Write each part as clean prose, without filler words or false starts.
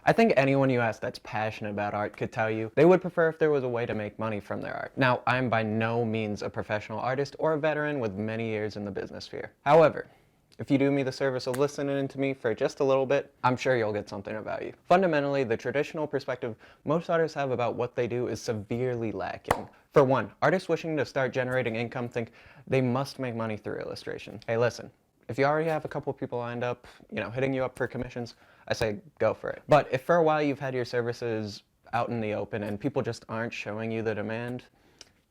I think anyone you ask that's passionate about art could tell you they would prefer if there was a way to make money from their art. Now, I'm by no means a professional artist or a veteran with many years in the business sphere. However, if you do me the service of listening to me for just a little bit, I'm sure you'll get something of value. Fundamentally, the traditional perspective most artists have about what they do is severely lacking. For one, artists wishing to start generating income think they must make money through illustration. Hey, listen, if you already have a couple people lined up, hitting you up for commissions, I say go for it. But if for a while you've had your services out in the open and people just aren't showing you the demand,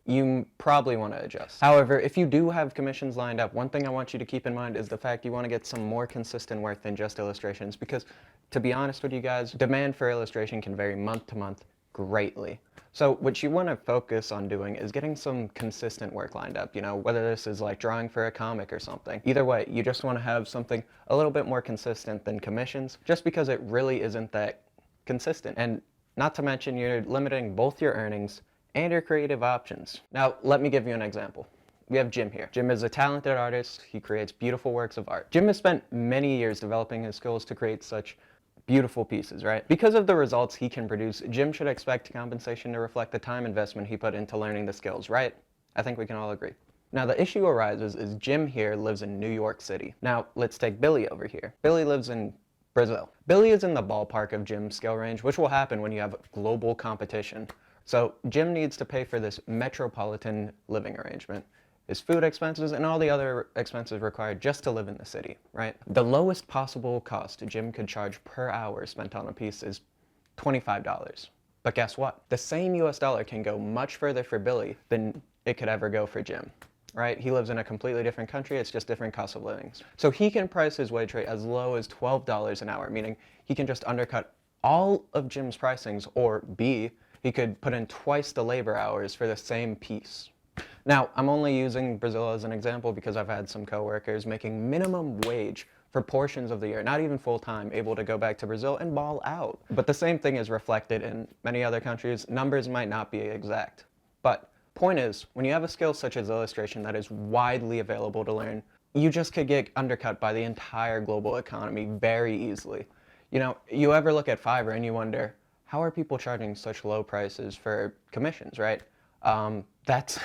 you probably want to adjust. However, if you do have commissions lined up, one thing I want you to keep in mind is the fact you want to get some more consistent work than just illustrations, because to be honest with you guys, demand for illustration can vary month to month greatly. So what you want to focus on doing is getting some consistent work lined up, whether this is like drawing for a comic or something. Either way, you just want to have something a little bit more consistent than commissions, just because it really isn't that consistent. And not to mention, you're limiting both your earnings and your creative options. Now, let me give you an example. We have Jim here. Jim is a talented artist. He creates beautiful works of art. Jim has spent many years developing his skills to create such beautiful pieces, right? Because of the results he can produce, Jim should expect compensation to reflect the time investment he put into learning the skills, right? I think we can all agree. Now, the issue arises is Jim here lives in New York City. Now, let's take Billy over here. Billy lives in Brazil. Billy is in the ballpark of Jim's skill range, which will happen when you have global competition. So Jim needs to pay for this metropolitan living arrangement, his food expenses, and all the other expenses required just to live in the city, right? The lowest possible cost Jim could charge per hour spent on a piece is $25. But guess what? The same US dollar can go much further for Billy than it could ever go for Jim, right? He lives in a completely different country, it's just different cost of living. So he can price his wage rate as low as $12 an hour, meaning he can just undercut all of Jim's pricings, or B, he could put in twice the labor hours for the same piece. Now, I'm only using Brazil as an example because I've had some coworkers making minimum wage for portions of the year, not even full-time, able to go back to Brazil and ball out. But the same thing is reflected in many other countries. Numbers might not be exact. But point is, when you have a skill such as illustration that is widely available to learn, you just could get undercut by the entire global economy very easily. You ever look at Fiverr and you wonder, how are people charging such low prices for commissions, right? That's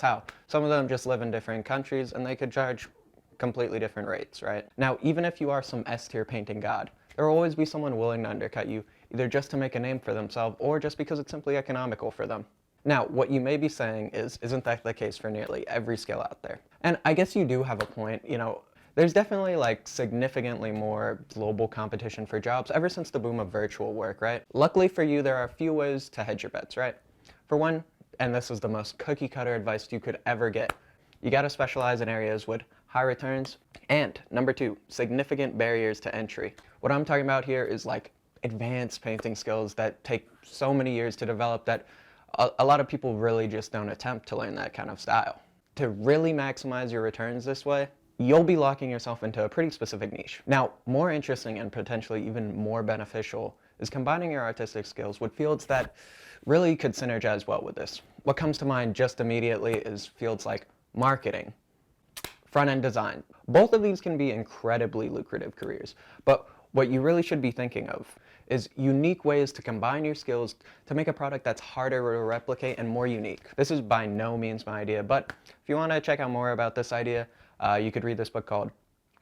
how. Some of them just live in different countries and they could charge completely different rates, right? Now, even if you are some S-tier painting god, there will always be someone willing to undercut you, either just to make a name for themselves or just because it's simply economical for them. Now, what you may be saying is, isn't that the case for nearly every skill out there? And I guess you do have a point. There's definitely significantly more global competition for jobs ever since the boom of virtual work, right? Luckily for you, there are a few ways to hedge your bets, right? For one, and this is the most cookie cutter advice you could ever get, you gotta specialize in areas with high returns, and number two, significant barriers to entry. What I'm talking about here is advanced painting skills that take so many years to develop that a lot of people really just don't attempt to learn that kind of style. To really maximize your returns this way, you'll be locking yourself into a pretty specific niche. Now, more interesting and potentially even more beneficial is combining your artistic skills with fields that really could synergize well with this. What comes to mind just immediately is fields like marketing, front-end design. Both of these can be incredibly lucrative careers, but what you really should be thinking of is unique ways to combine your skills to make a product that's harder to replicate and more unique. This is by no means my idea, but if you want to check out more about this idea, you could read this book called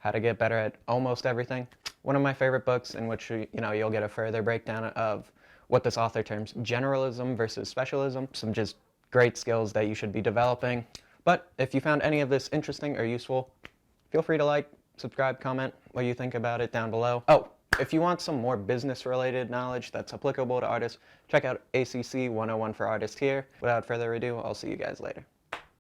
How to Get Better at Almost Everything. One of my favorite books in which you'll get a further breakdown of what this author terms generalism versus specialism, some just great skills that you should be developing. But if you found any of this interesting or useful, feel free to like, subscribe, comment what you think about it down below. Oh, if you want some more business-related knowledge that's applicable to artists, check out ACC 101 for Artists here. Without further ado, I'll see you guys later.